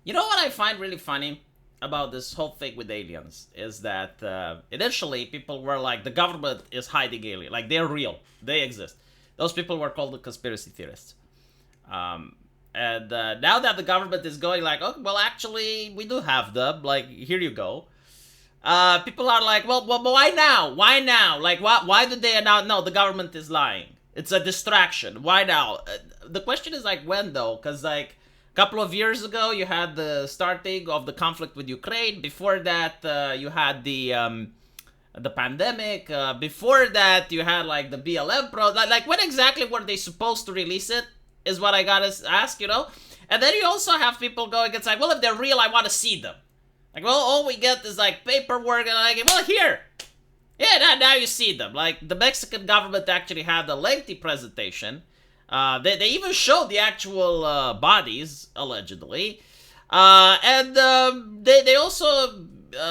You know what I find really funny about this whole thing with aliens is that initially people were like, the government is hiding alien, like they're real, they exist. Those people were called the conspiracy theorists. Um, and now that the government is going like, oh, well, actually, we do have them. Like, here you go. People are like, well, why now? Why now? Like, why do they announce? No, the government is lying. It's a distraction. Why now? The question is like, when though? Because like a couple of years ago, you had the starting of the conflict with Ukraine. Before that, you had the pandemic. Before that, you had like the BLM pro. Like, when exactly were they supposed to release it? Is what I gotta ask, you know. And then you also have people going, it's like, well, if they're real, I want to see them. Like, well, all we get is like paperwork, and like, well, here, yeah, now you see them. Like, the Mexican government actually had a lengthy presentation. They even showed the actual bodies, allegedly. And they also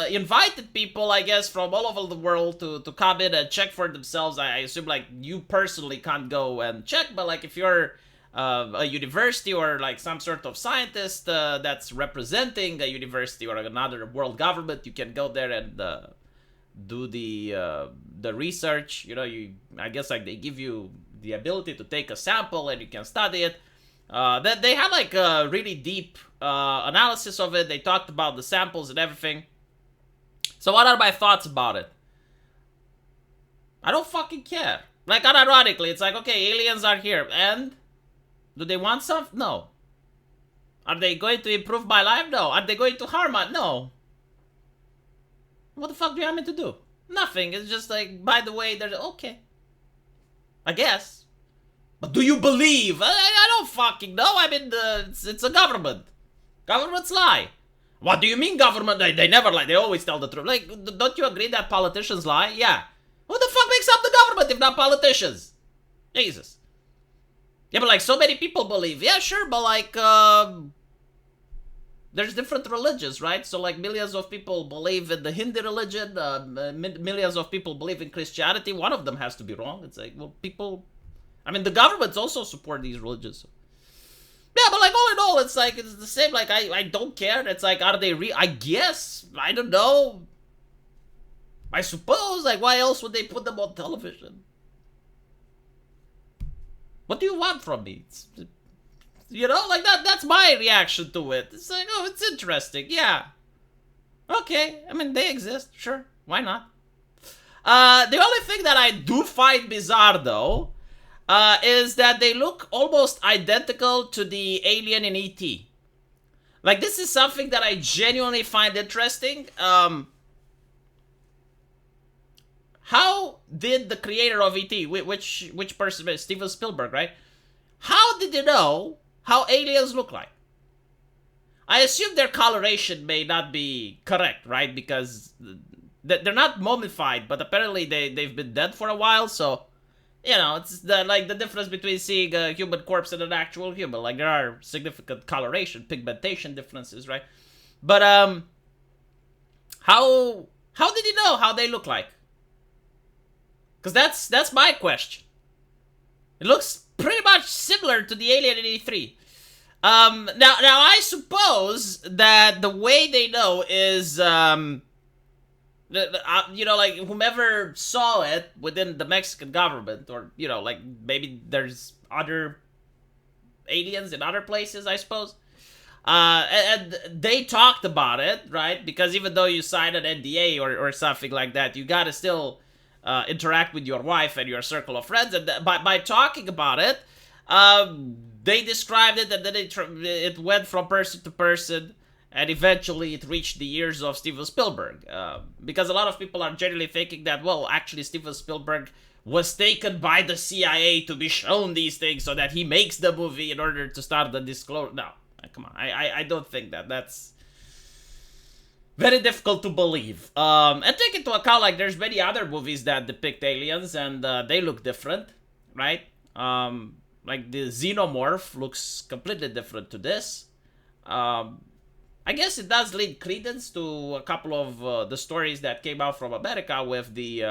invited people, I guess, from all over the world to come in and check for themselves. I assume, like, you personally can't go and check, but, like, if you're a university or, like, some sort of scientist that's representing a university or another world government, you can go there and do the research. You know, I guess like they give you the ability to take a sample and you can study it. They had like a really deep analysis of it. They talked about the samples and everything. So what are my thoughts about it? I don't fucking care. Like, unironically, it's like, okay, aliens are here, and do they want something? No. Are they going to improve my life? No. Are they going to harm me? No. What the fuck do you want me to do? Nothing. It's just like, by the way, they're okay. I guess. But do you believe? I don't fucking know. I mean, it's a government. Governments lie. What do you mean government? They never lie. They always tell the truth. Like, don't you agree that politicians lie? Yeah. Who the fuck makes up the government if not politicians? Jesus. Yeah, but like, so many people believe. Yeah, sure, but like, there's different religions, right? So like, millions of people believe in the Hindu religion, millions of people believe in Christianity. One of them has to be wrong. It's like, well, people, I mean, the governments also support these religions. Yeah, but like, all in all, it's like, it's the same. Like, I don't care. It's like, are they real? I guess. I don't know. I suppose. Like, why else would they put them on television? What do you want from me? You know, like, that's my reaction to it. It's like, oh, it's interesting. Yeah. Okay. I mean, they exist. Sure. Why not? The only thing that I do find bizarre, though, is that they look almost identical to the alien in E.T. Like, this is something that I genuinely find interesting. How did the creator of E.T., which person, Steven Spielberg, right? How did they know how aliens look like? I assume their coloration may not be correct, right? Because they're not mummified, but apparently they've been dead for a while, so, you know, it's the difference between seeing a human corpse and an actual human. Like, there are significant coloration, pigmentation differences, right? But, how did you know how they look like? Because that's my question. It looks pretty much similar to the alien in E3. Now I suppose that the way they know is, you know, like, whomever saw it within the Mexican government, or, you know, like, maybe there's other aliens in other places, I suppose. And they talked about it, right? Because even though you signed an NDA or something like that, you gotta still interact with your wife and your circle of friends. And by talking about it, they described it, and then it went from person to person, and eventually it reached the ears of Steven Spielberg. Because a lot of people are generally thinking that, well, actually Steven Spielberg was taken by the CIA to be shown these things so that he makes the movie in order to start the disclosure. No, come on. I don't think that. That's very difficult to believe. And take into account, like, there's many other movies that depict aliens, and they look different, right? Like, the Xenomorph looks completely different to this. I guess it does lead credence to a couple of the stories that came out from America with the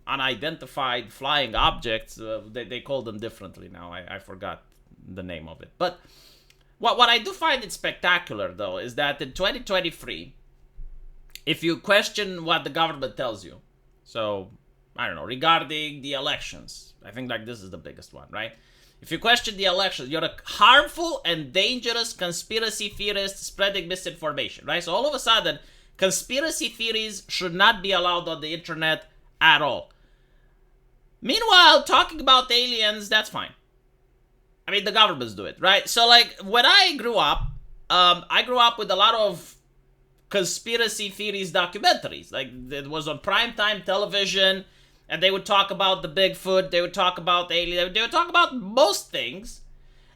unidentified flying objects. They call them differently now. I forgot the name of it. But What I do find it spectacular, though, is that in 2023, if you question what the government tells you, so, I don't know, regarding the elections, I think like this is the biggest one, right? If you question the elections, you're a harmful and dangerous conspiracy theorist spreading misinformation, right? So all of a sudden, conspiracy theories should not be allowed on the internet at all. Meanwhile, talking about aliens, that's fine. I mean, the governments do it, right? So, like, when I grew up with a lot of conspiracy theories documentaries. Like, it was on primetime television, and they would talk about the Bigfoot, they would talk about aliens, they would talk about most things.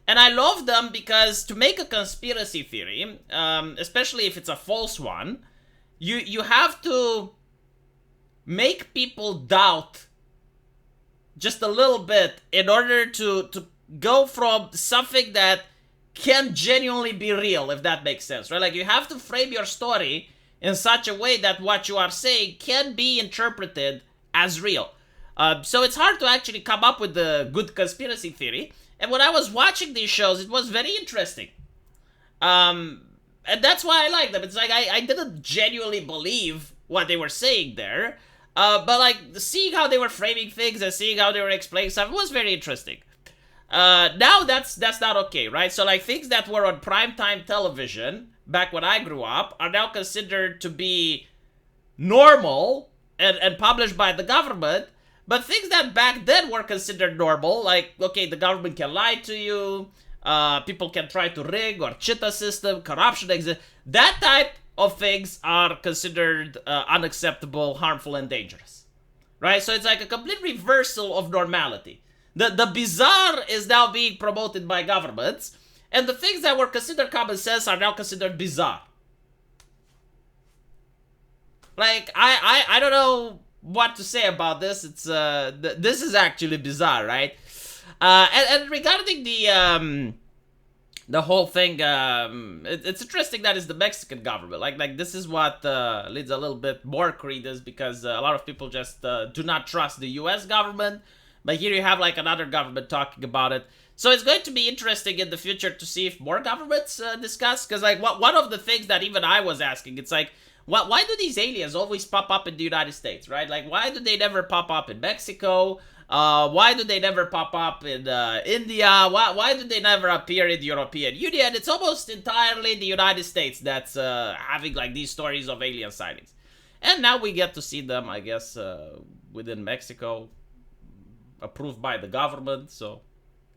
And I love them because to make a conspiracy theory, especially if it's a false one, you have to make people doubt just a little bit in order to go from something that can genuinely be real, if that makes sense, right? Like, you have to frame your story in such a way that what you are saying can be interpreted as real. So it's hard to actually come up with a good conspiracy theory. And when I was watching these shows, it was very interesting. And that's why I like them. It's like I didn't genuinely believe what they were saying there. But like seeing how they were framing things and seeing how they were explaining stuff, it was very interesting. Now that's not okay, right? So like things that were on primetime television back when I grew up are now considered to be normal and published by the government. But things that back then were considered normal, like, okay, the government can lie to you, people can try to rig or cheat a system, corruption exists. That type of things are considered unacceptable, harmful, and dangerous, right? So it's like a complete reversal of normality. The bizarre is now being promoted by governments, and the things that were considered common sense are now considered bizarre. Like, I don't know what to say about this. It's this is actually bizarre, right? And regarding the whole thing, it's interesting that it's the Mexican government. Like this is what leads a little bit more credence, because a lot of people just do not trust the U.S. government. But here you have like another government talking about it. So it's going to be interesting in the future to see if more governments discuss. Because like one of the things that even I was asking, it's like, why do these aliens always pop up in the United States, right? Like, why do they never pop up in Mexico? Why do they never pop up in India? Why do they never appear in the European Union? It's almost entirely the United States that's having like these stories of alien sightings. And now we get to see them, I guess, within Mexico, approved by the government. So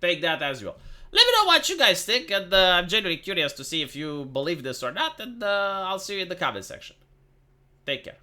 take that as well. Let me know what you guys think, and I'm genuinely curious to see if you believe this or not, and I'll see you in the comment section. Take care.